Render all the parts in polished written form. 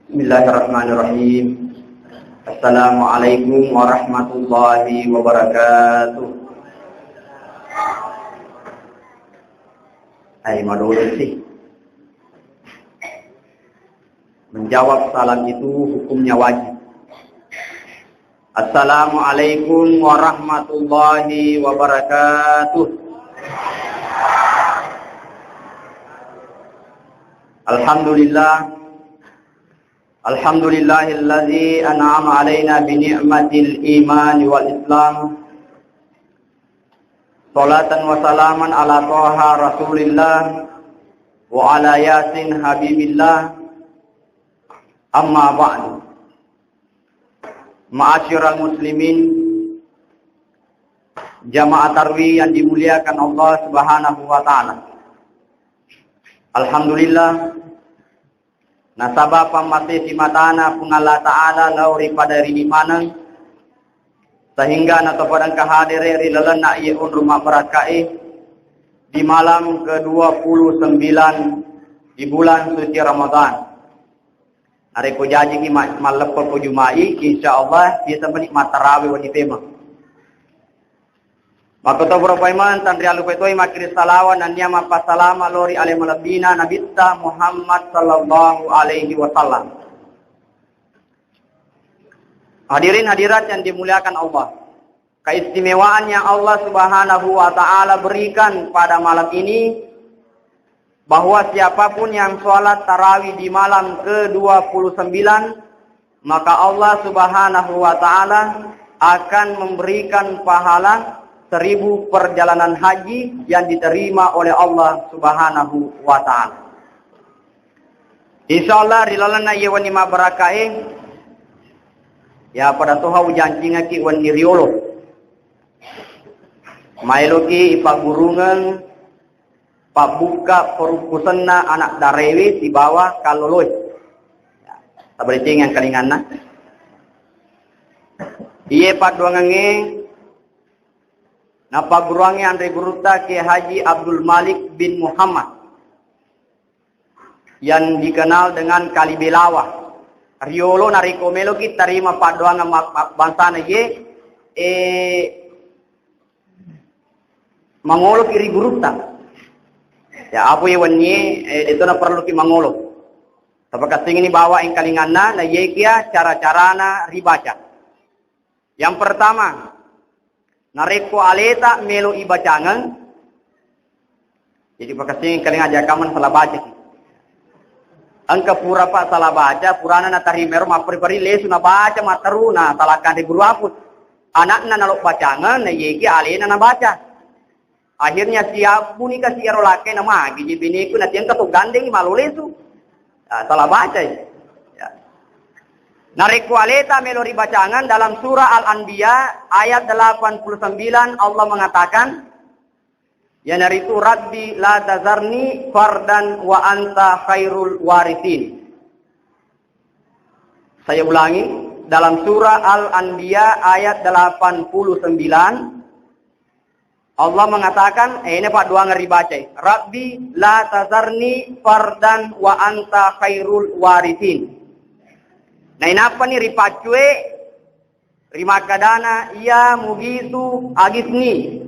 Bismillahirrahmanirrahim. Assalamualaikum warahmatullahi wabarakatuh. Hai madulun sih. Menjawab salam itu hukumnya wajib. Assalamualaikum warahmatullahi wabarakatuh. Alhamdulillahilladzi an'ama alaina bi ni'matil iman wal islam. Salatan wa salaman ala Thaha Rasulillah wa ala Yasin Habibillah. Amma ba'du. Ma'asyiral muslimin, jamaah tarwih yang dimuliakan Allah Subhanahu wa taala. Alhamdulillah nasabah pamasih si matana pun Allah Ta'ala lauri pada rini mana sehingga nato padang kahadire rilalan na iun rumah berakai di malam ke-29 di bulan suci Ramadan. Hari ko jaji ki malapal ko jumai insyaallah bisa menikmat tarawih wa tema. Maka to bro paiman tan rialu petoi makri salawan dan nyama pasalama lori ale malabina nabitta Muhammad sallallahu alaihi wasallam. Hadirin hadirat yang dimuliakan Allah. Keistimewaan yang Allah Subhanahu wa taala berikan pada malam ini bahwa siapapun yang sholat tarawih di malam ke-29 maka Allah Subhanahu wa taala akan memberikan pahala 1000 perjalanan haji yang diterima oleh Allah Subhanahu wa taala. Insyaallah rilalana ye wani ma barakae ya pada toha ujancinga ki wani riolo. Mailoki ipagurungan pabuka perukusanna anak darewi di bawah kaloloy. Ya, tabricing yang kalinganna. Iye paduangange napaguruangi Andre Guruta ke Haji Abdul Malik bin Muhammad yang dikenal dengan Kalibelawa. Riolo nariko melo kita terima paduan bangsa ye mangolo kiri Guruta. Ya apa ye wani itu na perlu ki mangolo. Tapos ini bawa yang kalinganna na ye kia cara-carana ribaca. Yang pertama nareko aleta melo ibacangan. Jadi pakasing kaling aja kaman salah baca. Angka pura pak salah baca, purana na tarimero mapri-pari lesu na baca mataru na salakan di guru aput. Anakna nalok bacangan na yeki alena na baca. Akhirnya siap puni kasih rolake na magi jibiniku na tiang kato gandeng malu lesu. Salah baca. Nareko aleta melori bacangan dalam surah Al-Anbiya ayat 89 Allah mengatakan ya naritu rabbi la tazarni fardan wa anta khairul warithin. Saya ulangi dalam surah Al-Anbiya ayat 89 Allah mengatakan ini Pak dua ngeri baca rabbi la tazarni fardan wa anta khairul warithin. Nah inapa nih ripacue rimakadana ia mugisu agisni.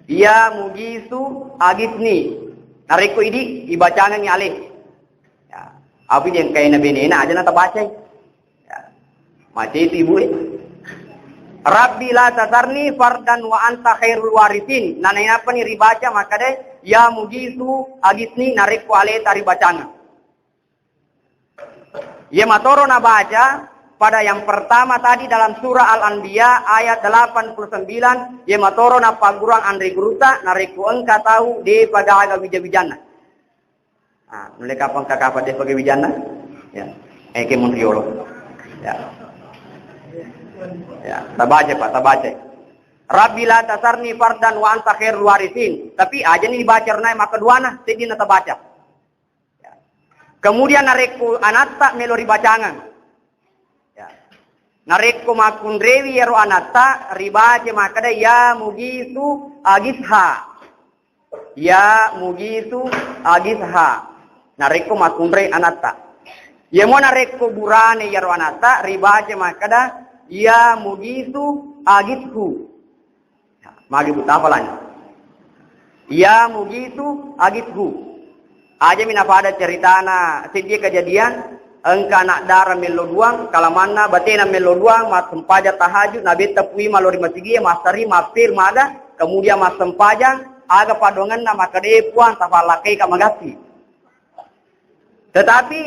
Ia mugisu agisni. Nariko ini dibacangan ni alih. Ya, apa yang kaya nabi nena aja nata baca. Ya. Macam itu ibu. Rabbi la tasarni fardan wa anta khairul warithin. Nah inapa nih ribaca maka deh ia mugisu agisni nariko alih tari bacangan. Ia matoro na baca pada yang pertama tadi dalam surah Al-Anbiya ayat 89 ia matoro na pagurang Andre Guruta nariku engka tahu de pada aga bija-bijana. Ah, mulai kapan kakapa de pakai bijana? Ya. Eke mun riolo. Ya. Ya, tabaca Pak, tabaca. Rabbi la tasarni fardan wa anta khairul warithin. Tapi aja nih dibaca na maka duana tadi na tabaca. Kemudian nareku anatta melori bacangan. Ya. Nareku makun rewi yero anatta ribace makada ya mugisu agisha. Ya mugisu agisha. Nareku makun rewi anatta. Ia mo nareko burane yarwanata ribaca makada ia mugitu agitku. Magi buta falan. Ia mugitu agitku. Aja mina pada ceritana sedia kejadian engka nak darah melo duang kalamana batena melo duang mas sempaja tahajud nabi tepui malori masigi masari mapir maga kemudian mas sempaja aga padongan nama kade puan tafalakai kamagati. Tetapi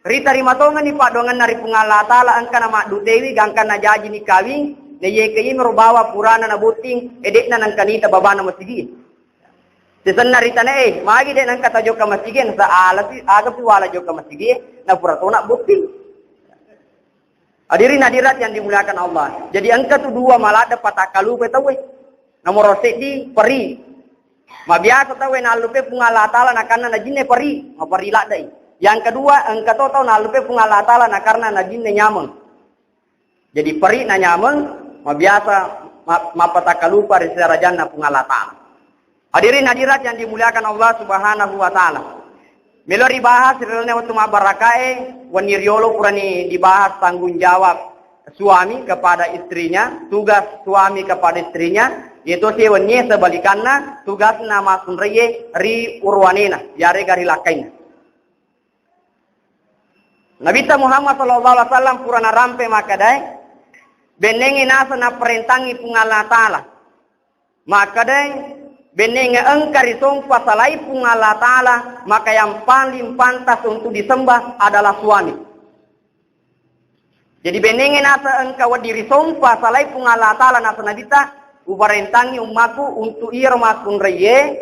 rita rimatongan ni padongan nari pungala tala engka nama dudewi gangkan na jaji ni kawing ne yekei merubawa purana na buting edekna nang kanita babana masigi. Sesenna rita ne magi de nang kata joka masigi sa alati aga pi wala joka masigi na puratona buting. Hadirin hadirat yang dimuliakan Allah. Jadi engka tu dua malada patakalu petawe. Nomor di peri. Mabiasa tahu na lupe pungala tala na karena na jinne peri, peri ladai. Yang kedua engka to tahu na lupe pungala tala na karena na jinne nyameng. Jadi peri na nyameng, mabiasa mapatakalu pari secara janna pungala tala. Hadirin hadirat yang dimuliakan Allah Subhanahu wa taala. Melori bahas rilne waktu mabarakae waniriolo purani dibahas tanggung jawab suami kepada istrinya, tugas suami kepada istrinya. Itu sewenye sebalikanna tugas nama sunreye ri urwanina yare gari lakaina. Nabi Muhammad sallallahu alaihi wasallam purana rampe makadai benengi nasa na perintangi pungala taala. Makadai benengi engkari songpa salai pungala taala maka yang paling pantas untuk disembah adalah suami. Jadi benengi nasa engkau diri songpa salai pungala taala nasa nadita ubarentangi umatku untuk ia makun reye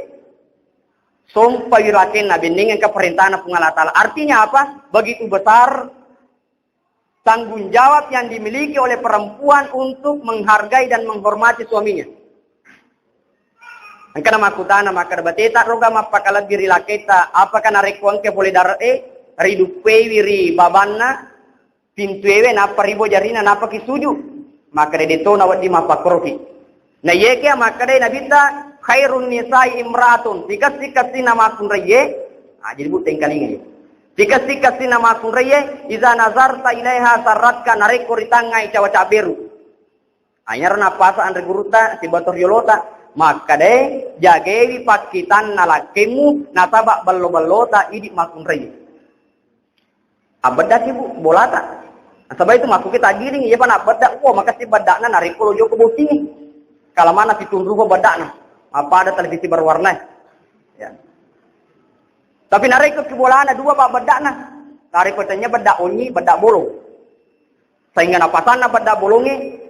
sompa yuraken na beningan ke perintahna pungala taala. Artinya apa? Begitu besar tanggung jawab yang dimiliki oleh perempuan untuk menghargai dan menghormati suaminya. Angka nama kutana maka bateta roga mapakalat diri laketa apakah narekuang ke boleh dar ridupe wiri babanna pintu ewe napa ribo jarina napa kisuju maka deto nawat di mapakroki. Na yeke makadai nabita khairun nisa'i imratun. Sikas-sikasi nama sunraye. Jadi buteng kalingan. Sikas-sikasi nama sunraye. Iza nazarta ilaiha sarratka nareko ritangai cawa beru. Anyar napasa andre guruta si bator yolota. Makadai jagewi pakitan nalakemu nasabak ballo-ballota idik masunraye. Abada bu bolata. Nasabak itu masuk kita giring. Iya pa nabada. Wah makasih badakna nareko lojo kebuting. Kalau mana ditunduk badakna, apa ada televisi berwarna, ya. Tapi narik ke bolana dua pak badakna, tarik petanya badak onyi, badak bolong. Sehingga napasana badak bolongi,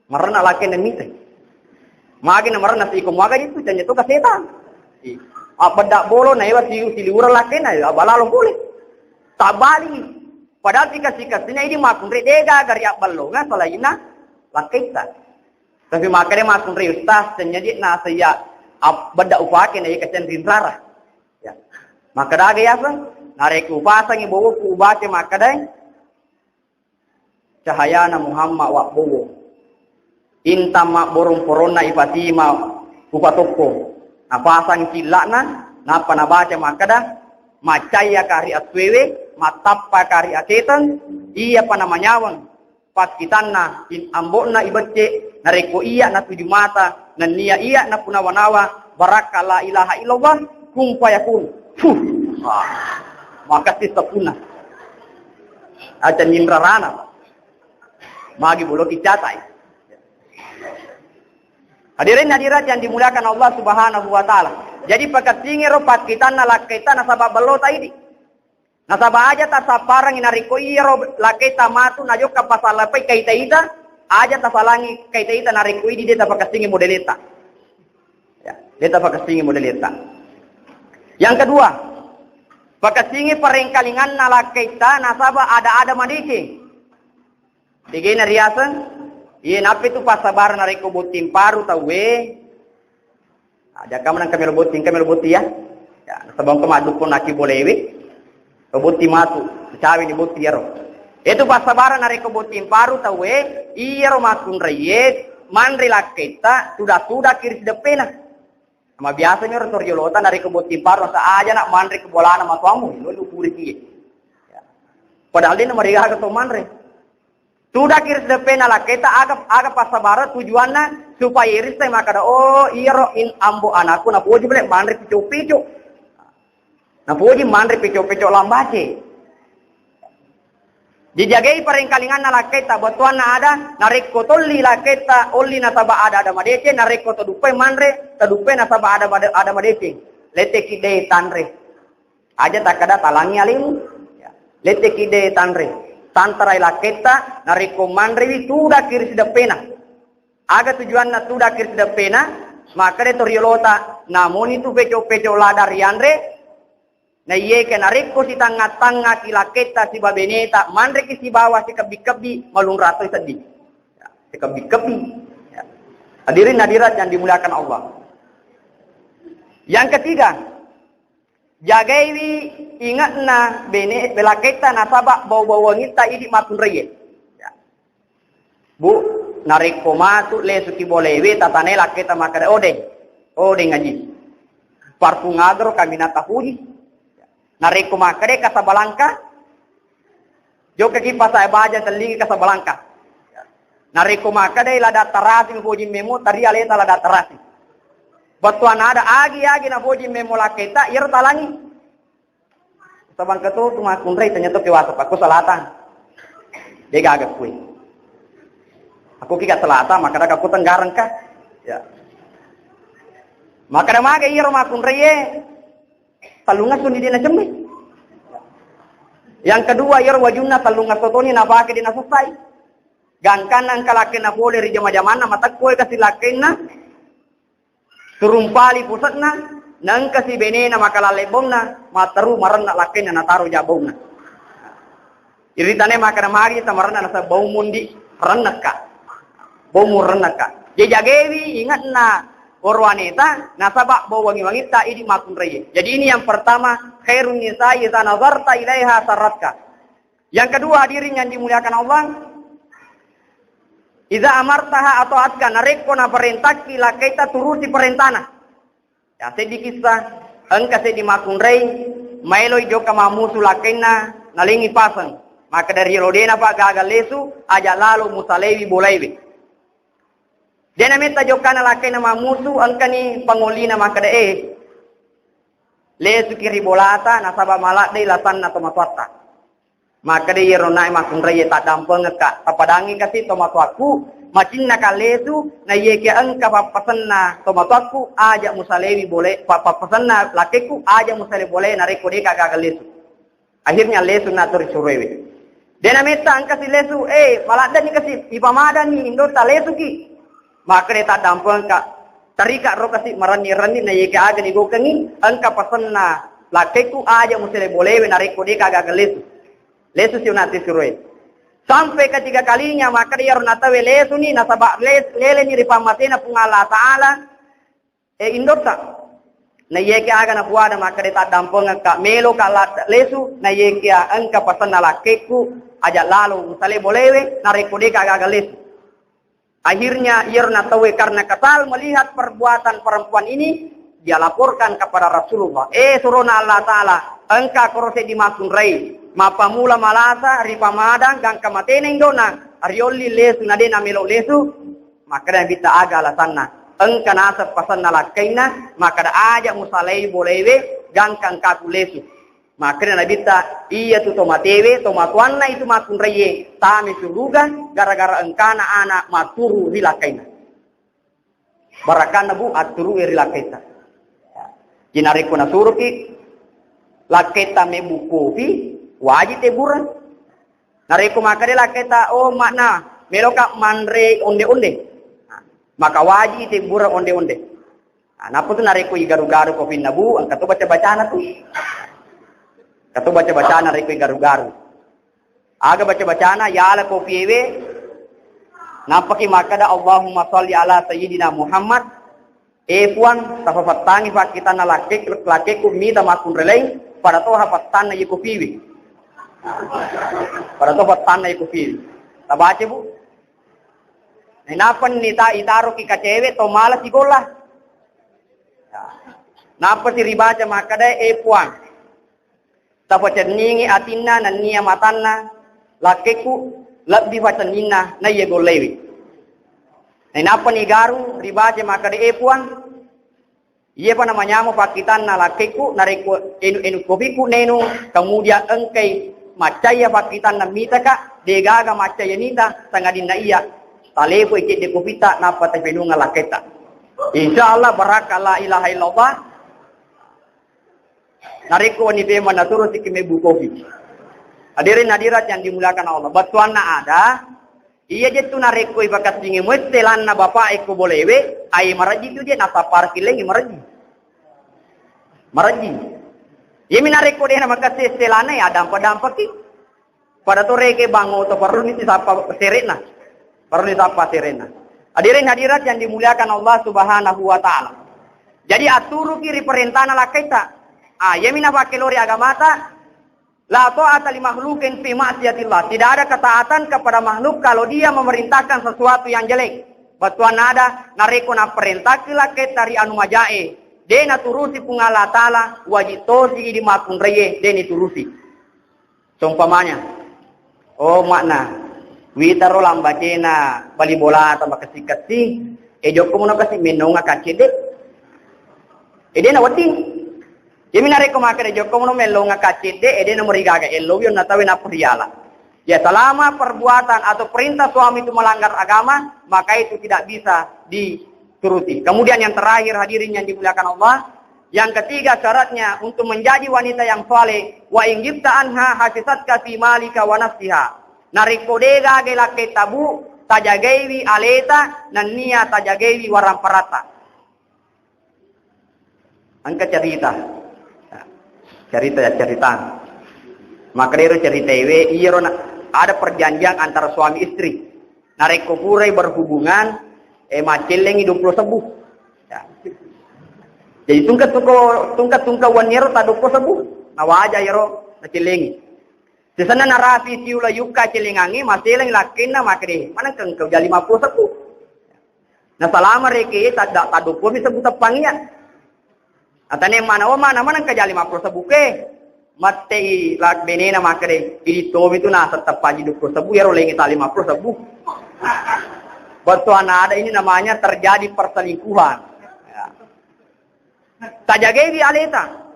marana laki dan mite. Magi na marana si ikumaga itu, dan itu kasetan. Badak bolong na iwa si liura laki na, abalalo boleh. Tabali, padahal sikas-sikasnya ini makun redega gariak balonga, selainna lakita. Tapi makanya masuk reustas terjadi nasaya benda upakin aja kecen rinrara. Ya. Maka dah gaya apa? Narik upasang ibu ku ubake maka dah cahaya na Muhammad wa bowo. Inta mak borong corona ifatima upatoko. Napasang kilakna napa nabaca maka dah macaya kari aswewe matappa kari aketan iya panamanyawang pas kitanna in ambona ibece nareko iya na tujuh mata nan nia iya na punawanawa baraka la ilaha illallah kum fayakun maka tisapuna aja nimrarana magi bolo kicatai. Hadirin hadirat yang dimuliakan Allah Subhanahu wa taala. Jadi pakasingi ro pakitanna lakaitan sabab balota ini nasaba aja ta saparang inariko iya ro laketa matu na joka pasalapai kaita aja tafalangi kaita nariko ini dia tapakasingi modeleta. Ya, dia tapakasingi modeleta. Yang kedua, pakasingi perengkalingan nala kaita nasaba ada madiki. Digena riasan, iya napi tu pasabar nariko butim paru tawe. Ada kamu nang kami rebuti ya. Ya, sabang kemadu pun naki bolewe. Rebuti matu, cawi di buti ya ro. Itu pasabaran dari kebutin paru tahu iya romakun reyet mandri laketa sudah kiri depena. Sama biasanya orang torjolota dari kebutin paru saja nak mandri kebolana sama kamu lu kuri kia. Padahal dia mereka ke manre. Sudah kiris depena lah kita aga pasabara tujuannya supaya iris teh maka oh iya ro in ambo anakku na puji boleh manre picu-picu. Na puji manre picu-picu lambace. Dijagai perengkalingan na kita batuan na ada narik kotoli la kita oli na saba ada madece narik koto dupe manre tadupe na saba ada madece. Lete kide tanre. Aja tak ada talangi alim. Lete kide tanre. Tantarai laketa nariko manrewi tuda kiris da pena. Aga tujuan na tuda kiris da pena, maka de toriolota namun itu peco-peco ladar yandre. Na iye ke nariko si tanga-tanga kilaketa si babeneta, manre ki si bawah si kebi-kebi malung rato sedih. Ya, si kebi-kebi. Ya. Hadirin hadirat yang dimuliakan Allah. Yang ketiga, jagaiwi ingat na bene belaketa nasaba bau-bau ngita idi matun reye. Ya. Bu nariko matu lesuki bolewe tatane laketa makare ode ngaji. Parfum agro kami nata puji. Ya. Nariko makare Kasabalangka. Joka ki pasai baja telingi Kasabalangka. Ya. Nariko makare lada tarasi puji memo tari aleta lada tarasi. Batuan ada agi na puji memo laketa ir talangi. Sabang ketu tuma kunrai ternyata kewasap aku selatan. Dia gagak kui. Aku kika selatan maka aku tenggaran kah? Ya. Maka maga iya rumah kunrai talunga sundi dina cembe. Yang kedua iya wajunna talunga sotoni na bake dina selesai. Gangkan ang kalakin na boleh ri jama-jamana mata kue kasih lakinna. Turumpali pusatna nang kasi benena makalalebong na mataru maran na lakin na nataru jabong na. Iritane maka na mari tamaran na sa bau mundi renak ka. Bau renak ka. Jagewi ingat na wanita nasaba bau wangi-wangi ta idi makun reye. Jadi ini yang pertama khairun nisa idza nazarta ilaiha saratka. Yang kedua hadirin yang dimuliakan Allah, idza amartaha atau atka nareko na perintah kila kita turuti perintana. Ya sedih kisah engka sedih makunrei mailoi joka mamusu lakena nalingi pasang maka dari lodena pak gagal lesu aja lalu musalewi bolaiwi dena meta joka na lakena mamusu engka ni pangolina maka de lesu kiri bolata nasaba malak dei lasan na tomatwata maka de yeronai makunrei tak dampeng ka tapadangi kasi tomatwaku macin na kalesu na yeke engka papasan na tomatoku aja musalewi boleh papasan na lakeku aja musalewi boleh nareko deka gagal lesu. Akhirnya lesu na tori surewe. Dena meta engka si lesu malada ni kasi ipamada ni indo ta lesu ki. Maka ta dampang ka tarika ro kasi marani-rani na yeke aja ni gokengi engka pasan na lakeku aja musalewi boleh nareko deka gagal lesu. Lesu si unati surewe. Sampai ketiga kalinya maka dia runatawe lesu ni nasaba lele ni ripamatena pungala taala indota na yeke aga na buada maka dia tak dampong ka melo ka lesu na yeke angka pasan na lakeku aja lalu musale bolewe na rekode ka aga lesu. Akhirnya ia runatawe karena kesal melihat perbuatan perempuan ini dia laporkan kepada Rasulullah surona Allah taala engka korose dimakun rai mapamula malasa ripamadang gang kamatene indona arioli lesu nade na melo lesu maka dan bita aga alasanna engka nasab pasan nalakaina maka da aja musalai bolewe gang kang kaku lesu maka dan bita iya tu tomatewe tomatuanna itu makun reye tami suruga gara-gara engkana anak maturu rilakaina barakana bu aturu rilakaita jinariko na suruki laketa mebukofi wajib teguran. Nareko maka de laketa makna meloka manre onde-onde. Maka wajib teguran onde-onde. Napa tu nareko igaru-garu kopi nabu angkat tu baca-bacana tu. Katu baca-bacana nareko igaru-garu. Aga baca-bacana ya ala kopi ewe. Napa ki maka da Allahumma sholli ala sayyidina Muhammad. Puan tafafatangi fa kita na lakeku mida makun relay para to hafatan na yikupiwi. Para to hafatan na yikupiwi. Tabace bu. Napan nita itaro ki kacewe to malas igola. Napa si ribaca makada puan. Tapi cerningi atinna nan niya matanna lakeku lebih facanina na ye golewi. Nah apa ni garu ribaje maka de epuan. Iya pa namanya mo pakitan na lakeku nareko enu kopiku nenu kemudian engkai macaya pakitan na mitaka degaga macaya nita sangadin na iya talepo ikit de kopita napa tapenunga laketa. Insyaallah baraka la ilaha illallah. Nareko ni tema naturu sikime bukofi. Hadirin hadirat yang dimuliakan Allah. Batuanna ada. Iya je tu nareko ibakas singi mustelan na bapak eko bolewe. Ai maraji tu dia nasa parkir lagi maraji. Maraji. Iya minareko dia nama kasih stelana ya dampak ki. Pada tu reke bango to perlu ni sapa serena. Perlu ni sapa serena. Hadirin hadirat yang dimuliakan Allah Subhanahu wa taala. Jadi aturu kiri perintahna lakaita. Ya mina pakelori agamata la ta'ata li makhluqin fi ma'siyatillah. Tidak ada ketaatan kepada makhluk kalau dia memerintahkan sesuatu yang jelek. Batuan ada nareko na perintah kila ketari anu majae. Dena turusi pungala taala wajitosi di makun reye deni turusi. Seumpamanya. Oh makna. Witaro lambakena bali bola atau makasi-kasi. Joko mono kasi menonga kacede. Dena wati. Yemi nareko makere joko mono melonga kacede ede nomor igaga elobio natawe na priala. Ya selama perbuatan atau perintah suami itu melanggar agama, maka itu tidak bisa dituruti. Kemudian yang terakhir hadirin yang dimuliakan Allah, yang ketiga syaratnya untuk menjadi wanita yang saleh, wa in gibta anha hasisatka fi malika wa nafsiha. Nareko dega gelake tabu tajagewi aleta nania tajagewi waramparata. Angka cerita. Cerita. Maka dia cerita ada perjanjian antara suami istri. Nareko purai berhubungan, maceleng hidup lo sebuh. Ya. Jadi tungkat waniro taduk lo sebuh. Nawaja yero macelengi. Di sana narasi siula yuka celengangi, maceleng lakina makre. Mana kengkau jadi 50 sebuh. Nah selama reke taduk lo bisa buta pangian. Atane mana kajali 50 sebuke mate lak benena makare ini tobi tu na tetap paji 20 sebu ya rolengi tali 50 sebu. Batuan ada ini namanya terjadi perselingkuhan. Ya. Tajagai di aleta.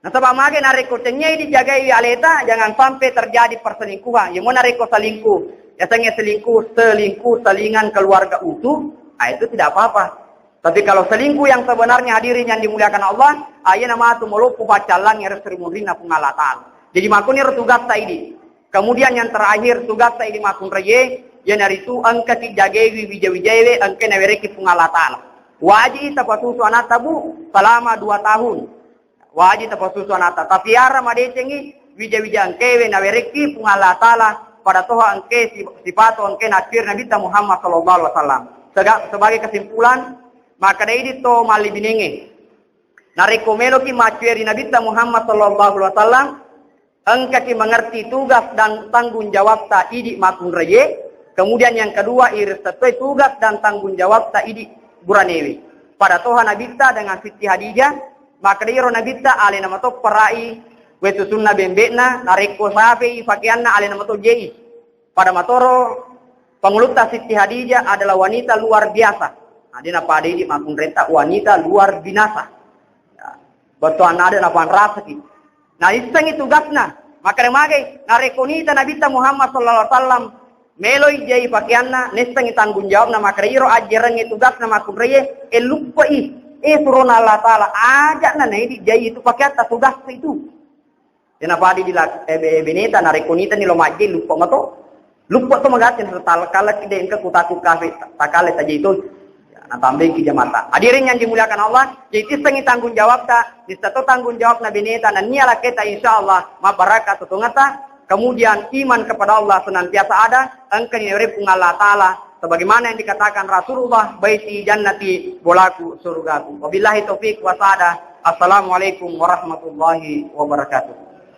Nah sebab mage nareko tenya dijagai di aleta jangan sampai terjadi perselingkuhan. Yang mau nareko selingkuh, biasanya selingkuh selingan keluarga utuh, itu tidak apa-apa. Tapi kalau selingkuh yang sebenarnya hadirin yang dimuliakan Allah, ayat nama tu muluku bacalang yang serimunrina pengalatan. Jadi makun ini tugas taidi. Kemudian yang terakhir tugas taidi makun reye, yang dari itu angka tijagewi wijawijawe angka nawereki pengalatan. Wajib tapasusu anak tabu selama 2 tahun. Wajib tapasusu anak. Tapi ara madecengi wijawijangkewe nawereki pengalatan pada toha angke sipato angke nakir Nabi Muhammad sallallahu alaihi wasallam. Sebagai kesimpulan, maka dari itu mali binenge. Nareko melo ki macueri Nabi Muhammad sallallahu alaihi wasallam engka ki mengerti tugas dan tanggung jawab ta idi makun reye. Kemudian yang kedua sesuai tugas dan tanggung jawab ta idi buranewi. Pada toha Nabi dengan Siti Hadijah, maka dari Nabi ale nama to perai wetu sunna bembena nareko safi pakaianna ale nama to jei. Pada matoro penguluta Siti Hadijah adalah wanita luar biasa. Adina pada ini makun renta wanita luar binasa. Ya. Betul ada napan rasa ki. Nah iseng itu tugasna. Maka remage narekonita Nabi Muhammad sallallahu alaihi wasallam meloi jai pakaianna neseng tanggung jawab na makriro ajaran itu tugasna makun reye lupai surona Allah taala ajak na di jai itu pakaian ta tugas itu. Dina pada di beneta narekonita ni lo maje lupa mato. Lupa to magatin sa kala kide engka kutaku kafe takale saja itu. Tambah ki jamata. Hadirin yang dimuliakan Allah, jadi sengi tanggung jawab ta, disato tanggung jawab na bineta dan niala kita insyaallah mabaraka tutungata, kemudian iman kepada Allah senantiasa ada, engkau nyeri Allah taala sebagaimana yang dikatakan Rasulullah baiti jannati bolaku surgaku. Wabillahi taufik wa sada. Assalamualaikum warahmatullahi wabarakatuh.